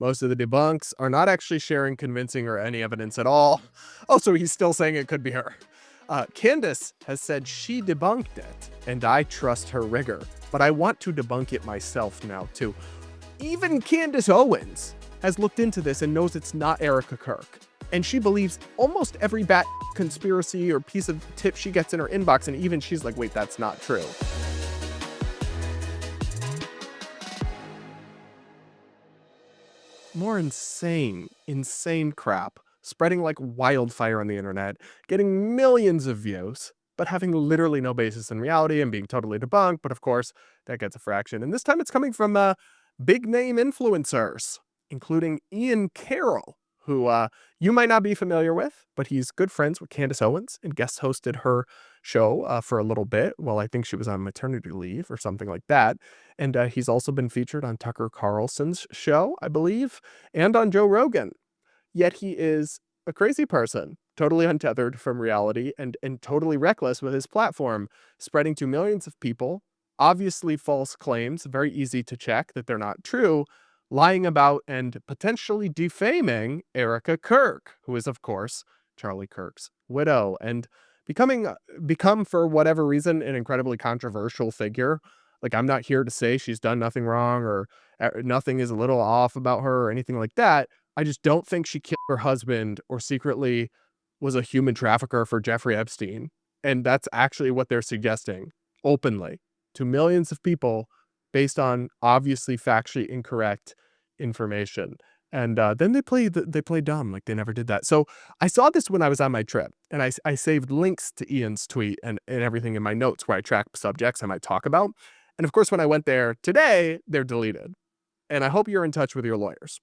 Most of the debunks are not actually sharing convincing or any evidence at all. Also, he's still saying it could be her. Candace has said she debunked it, and I trust her rigor, but I want to debunk it myself now, too. Even Candace Owens has looked into this and knows it's not Erika Kirk. And she believes almost every bat conspiracy or piece of tip she gets in her inbox, and even she's like, wait, that's not true. More insane crap spreading like wildfire on the internet, getting millions of views, but having literally no basis in reality and being totally debunked. But of course, that gets a fraction. And this time it's coming from big name influencers, including Ian Carroll, who you might not be familiar with, but he's good friends with Candace Owens and guest hosted her show for a little bit. Well, I think she was on maternity leave or something like that. And he's also been featured on Tucker Carlson's show, I believe, and on Joe Rogan. Yet he is a crazy person, totally untethered from reality and totally reckless with his platform, spreading to millions of people, obviously false claims, very easy to check that they're not true, lying about and potentially defaming Erika Kirk, who is, of course, Charlie Kirk's widow, and become, for whatever reason, an incredibly controversial figure. Like, I'm not here to say she's done nothing wrong or nothing is a little off about her or anything like that. I just don't think she killed her husband or secretly was a human trafficker for Jeffrey Epstein. And that's actually what they're suggesting openly to millions of people based on obviously factually incorrect information. And then they play dumb like they never did that. So I saw this when I was on my trip, and I saved links to Ian's tweet and everything in my notes where I track subjects I might talk about. And of course, when I went there today, they're deleted. And I hope you're in touch with your lawyers.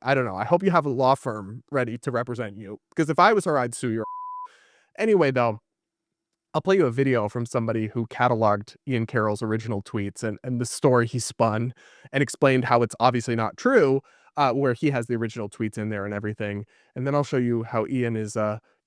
I don't know. I hope you have a law firm ready to represent you, because if I was her, I'd sue your. Anyway, though, I'll play you a video from somebody who cataloged Ian Carroll's original tweets and the story he spun and explained how it's obviously not true, where he has the original tweets in there and everything. And then I'll show you how Ian is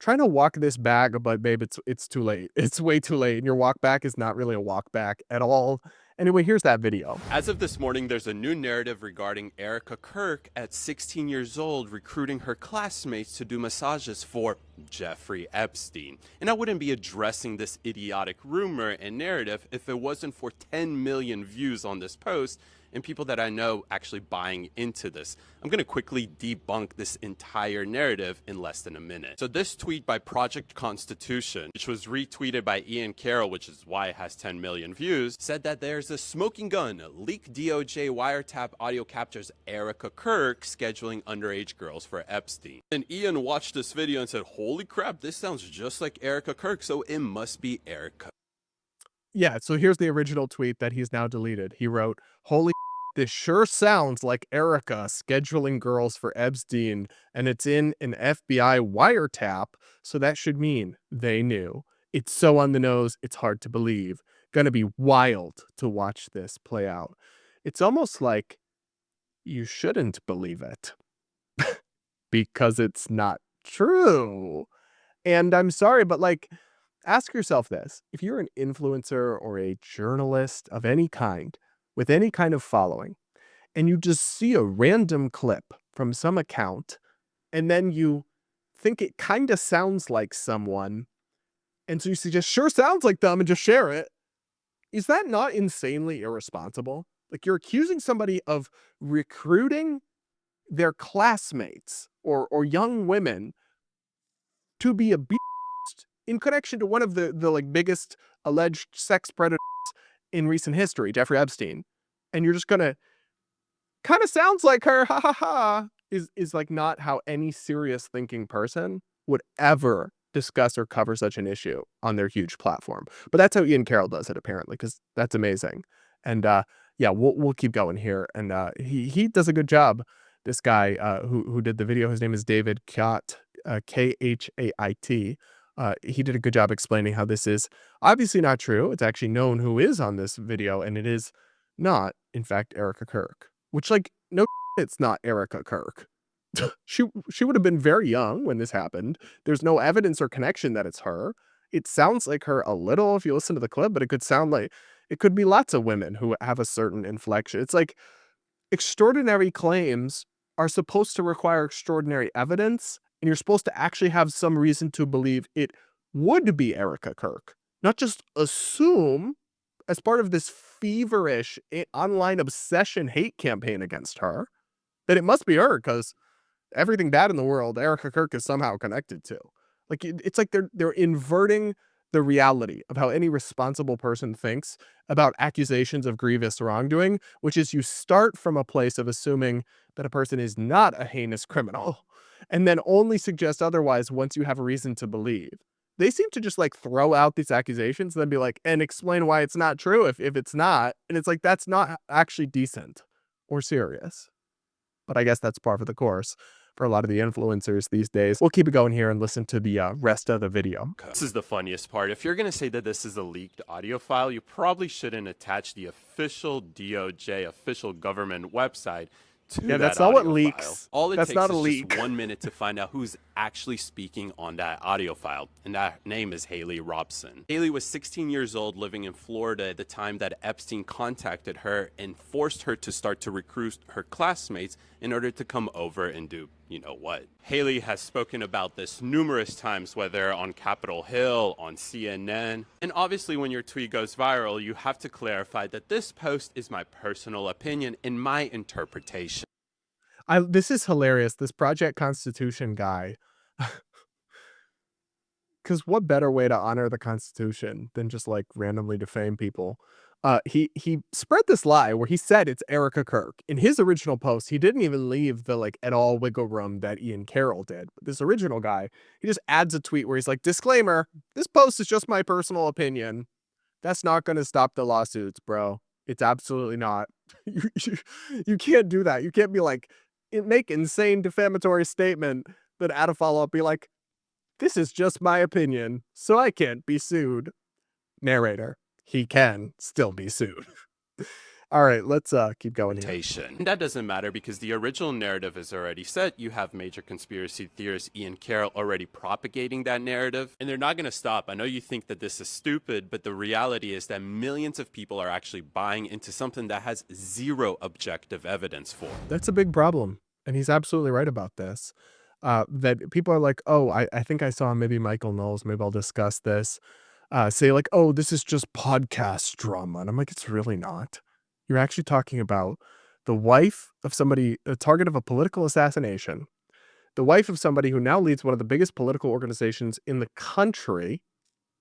trying to walk this back, but babe, it's too late. It's way too late. And your walk back is not really a walk back at all. Anyway, here's that video. As of this morning, there's a new narrative regarding Erika Kirk at 16 years old recruiting her classmates to do massages for Jeffrey Epstein. And I wouldn't be addressing this idiotic rumor and narrative if it wasn't for 10 million views on this post and people that I know actually buying into this. I'm going to quickly debunk this entire narrative in less than a minute. So this tweet by Project Constitution, which was retweeted by Ian Carroll, which is why it has 10 million views, said that there's a smoking gun. Leaked DOJ wiretap audio captures Erika Kirk scheduling underage girls for Epstein. And Ian watched this video and said, holy crap, this sounds just like Erika Kirk, so it must be Erika. Yeah, so here's the original tweet that he's now deleted. He wrote, holy this sure sounds like Erika scheduling girls for Epstein, and it's in an FBI wiretap, so that should mean they knew. It's so on the nose, it's hard to believe. Gonna be wild to watch this play out. It's almost like you shouldn't believe it because it's not true. And I'm sorry, but like, ask yourself this. If you're an influencer or a journalist of any kind, with any kind of following, and you just see a random clip from some account, and then you think it kind of sounds like someone, and so you suggest, sure sounds like them, and just share it, is that not insanely irresponsible? Like, you're accusing somebody of recruiting their classmates or young women to be a beast in connection to one of the like biggest alleged sex predators in recent history, Jeffrey Epstein, and you're just gonna kind of sounds like her, ha ha ha, is like not how any serious thinking person would ever discuss or cover such an issue on their huge platform. But that's how Ian Carroll does it, apparently, because that's amazing. And yeah, we'll keep going here. And he does a good job. This guy who did the video, his name is David Khat, Khait. He did a good job explaining how this is obviously not true. It's actually known who is on this video, and it is not, in fact, Erika Kirk. Which, like, no, it's not Erika Kirk. She would have been very young when this happened. There's no evidence or connection that it's her. It sounds like her a little if you listen to the clip, but it could sound like it could be lots of women who have a certain inflection. It's like extraordinary claims are supposed to require extraordinary evidence, and you're supposed to actually have some reason to believe it would be Erika Kirk, not just assume as part of this feverish online obsession hate campaign against her that it must be her because everything bad in the world Erika Kirk is somehow connected to. Like it's like they're inverting the reality of how any responsible person thinks about accusations of grievous wrongdoing, which is you start from a place of assuming that a person is not a heinous criminal and then only suggest otherwise once you have a reason to believe. They seem to just like throw out these accusations and then be like, and explain why it's not true if it's not. And it's like, that's not actually decent or serious. But I guess that's par for the course for a lot of the influencers these days. We'll keep it going here and listen to the rest of the video. This is the funniest part. If you're going to say that this is a leaked audio file, you probably shouldn't attach the official DOJ, official government website to Yeah, that that's not what audio leaks. file. All it That's takes not a is leak. just 1 minute to find out who's actually speaking on that audio file, and that name is Haley Robson. Haley was 16 years old, living in Florida at the time that Epstein contacted her and forced her to start to recruit her classmates in order to come over and do you know what. Haley has spoken about this numerous times, whether on Capitol Hill, on CNN, and obviously when your tweet goes viral, you have to clarify that this post is my personal opinion and my interpretation. This is hilarious. This Project Constitution guy. Because what better way to honor the Constitution than just like randomly defame people? He spread this lie where he said it's Erika Kirk. In his original post, he didn't even leave the like at all wiggle room that Carroll did. But this original guy, he just adds a tweet where he's like, disclaimer, this post is just my personal opinion. That's not going to stop the lawsuits, bro. It's absolutely not. You can't do that. You can't be like, make insane defamatory statement, then add a follow-up, be like, this is just my opinion, so I can't be sued. Narrator, he can still be sued. All right, let's keep going here. And that doesn't matter because the original narrative is already set. You have major conspiracy theorist Ian Carroll already propagating that narrative, and they're not going to stop. I know you think that this is stupid, but the reality is that millions of people are actually buying into something that has zero objective evidence for. That's a big problem, and he's absolutely right about this. That people are like, oh, I think I saw maybe Michael Knowles, maybe I'll discuss this, say like, oh, this is just podcast drama. And I'm like, it's really not. You're actually talking about the wife of somebody, a target of a political assassination, the wife of somebody who now leads one of the biggest political organizations in the country,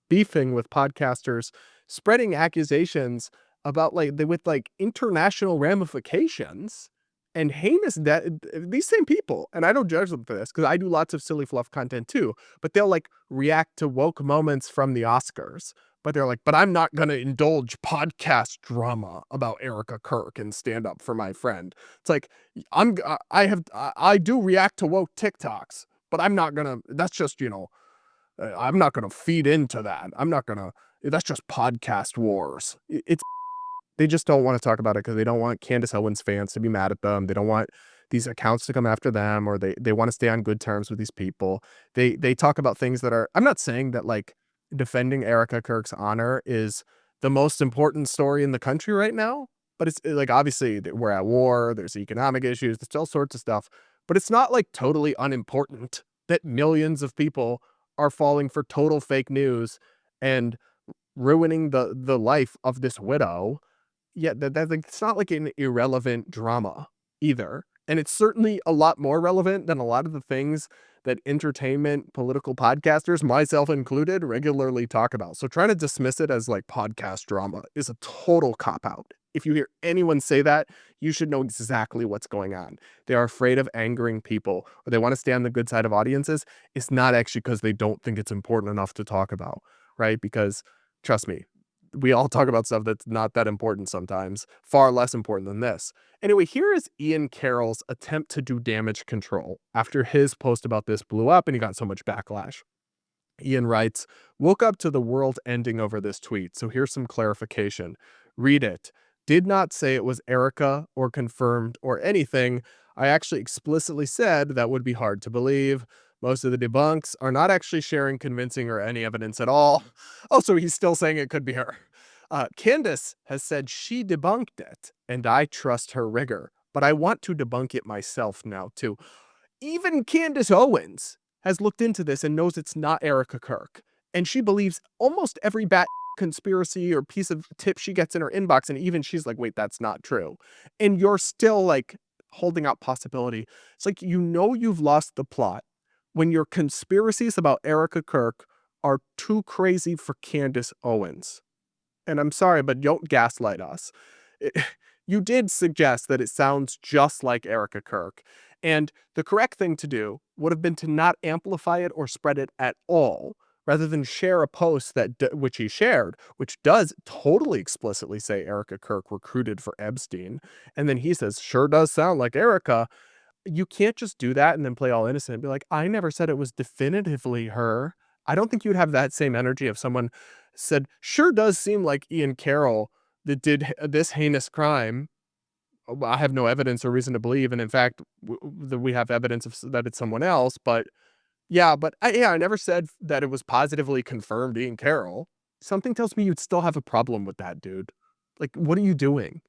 beefing with podcasters, spreading accusations about with international ramifications and heinous that these same people, and I don't judge them for this because I do lots of silly fluff content too, but they'll like react to woke moments from the Oscars. But they're like, but I'm not going to indulge podcast drama about Erika Kirk and stand up for my friend. It's like, I do react to woke TikToks, but I'm not going to, that's just, I'm not going to feed into that. That's just podcast wars. They just don't want to talk about it because they don't want CANDACE Owens fans to be mad at them. They don't want these accounts to come after them, or they want to stay on good terms with these people. They talk about things that are, I'm not saying that like defending Erika Kirk's honor is the most important story in the country right now, but it's like, obviously we're at war, there's economic issues, there's all sorts of stuff, but it's not like totally unimportant that millions of people are falling for total fake news and ruining the life of this widow. Yeah, that's like, it's not like an irrelevant drama either. And it's certainly a lot more relevant than a lot of the things that entertainment political podcasters, myself included, regularly talk about. So trying to dismiss it as like podcast drama is a total cop-out. If you hear anyone say that, you should know exactly what's going on. They are afraid of angering people, or they want to stay on the good side of audiences. It's not actually because they don't think it's important enough to talk about, right? Because trust me, we all talk about stuff that's not that important sometimes, far less important than this. Anyway, here is Ian Carroll's attempt to do damage control after his post about this blew up and he got so much backlash. Ian writes, woke up to the world ending over this tweet, so here's some clarification. Read it. Did not say it was Erika or confirmed or anything. I actually explicitly said that would be hard to believe. Most of the debunks are not actually sharing convincing or any evidence at all. Oh, so he's still saying it could be her. Candace has said she debunked it, and I trust her rigor. but I want to debunk it myself now, too. Even Candace Owens has looked into this and knows it's not Erika Kirk. And she believes almost every bat conspiracy or piece of tip she gets in her inbox. And even she's like, wait, that's not true. And you're still like holding out possibility. It's like, you've lost the plot when your conspiracies about Erika Kirk are too crazy for Candace Owens. And I'm sorry, but don't gaslight us. You did suggest that it sounds just like Erika Kirk. And the correct thing to do would have been to not amplify it or spread it at all, rather than share a post which he shared, which does totally explicitly say Erika Kirk recruited for Epstein. And then he says, sure does sound like Erika. You can't just do that and then play all innocent and be like, I never said it was definitively her. I don't think you'd have that same energy if someone said, sure does seem like Ian Carroll that did this heinous crime. I have no evidence or reason to believe. And in fact, we have evidence that it's someone else. But yeah, I never said that it was positively confirmed Ian Carroll. Something tells me you'd still have a problem with that, dude. Like, what are you doing?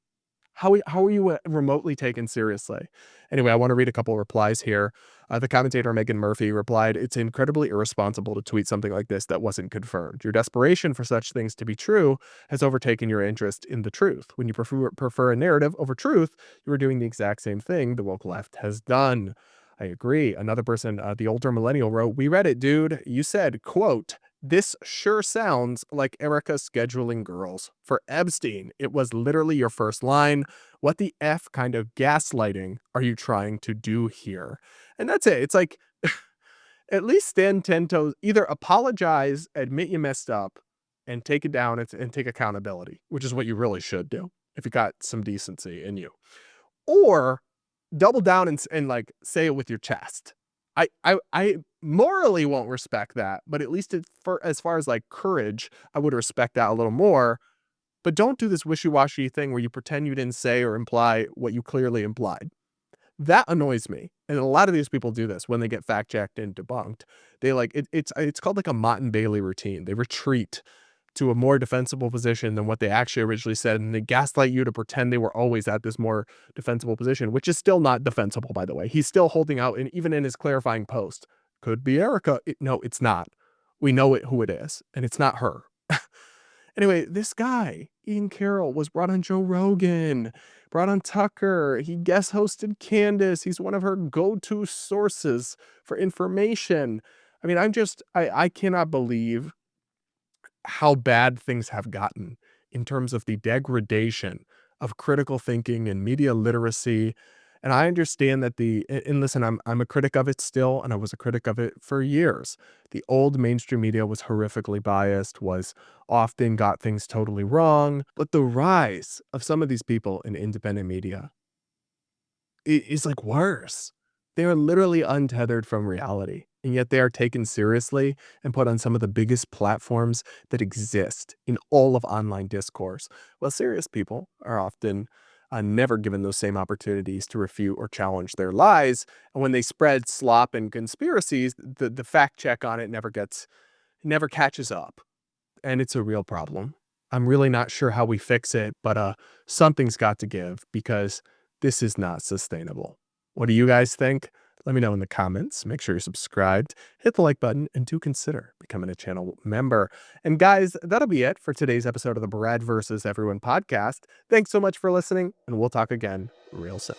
How are you remotely taken seriously? Anyway, I want to read a couple replies here. The commentator Megan Murphy replied, it's incredibly irresponsible to tweet something like this that wasn't confirmed. Your desperation for such things to be true has overtaken your interest in the truth. When you prefer a narrative over truth, you are doing the exact same thing the woke left has done. I agree. Another person, the older millennial, wrote, we read it, dude. You said, quote, this sure sounds like Erika scheduling girls for Epstein. It was literally your first line. What the F kind of gaslighting are you trying to do here? And that's it. It's like, at least stand 10 toes, either apologize, admit you messed up, and take it down and take accountability, which is what you really should do if you got some decency in you. Or double down and like say it with your chest. I morally won't respect that, but at least as far as like courage, I would respect that a little more. But don't do this wishy-washy thing where you pretend you didn't say or imply what you clearly implied. That annoys me. And a lot of these people do this when they get fact-checked and debunked. They like it's called like a Mott and Bailey routine. They retreat to a more defensible position than what they actually originally said, and they gaslight you to pretend they were always at this more defensible position, which is still not defensible, by the way. He's still holding out, and even in his clarifying post, could be Erika. No, it's not. We know who it is, and it's not her. Anyway, this guy, Ian Carroll, was brought on Joe Rogan, brought on Tucker. He guest hosted Candace. He's one of her go-to sources for information. I mean, I cannot believe how bad things have gotten in terms of the degradation of critical thinking and media literacy. And I understand that and listen, I'm a critic of it still, and I was a critic of it for years. The old mainstream media was horrifically biased, was often got things totally wrong. But the rise of some of these people in independent media is like worse. They are literally untethered from reality, and yet they are taken seriously and put on some of the biggest platforms that exist in all of online discourse. While serious people are often never given those same opportunities to refute or challenge their lies. And when they spread slop and conspiracies, the fact check on it never catches up. And it's a real problem. I'm really not sure how we fix it, but something's got to give because this is not sustainable. What do you guys think? Let me know in the comments. Make sure you're subscribed, hit the like button, and do consider becoming a channel member. And guys, that'll be it for today's episode of the Brad versus Everyone podcast. Thanks so much for listening, and we'll talk again real soon.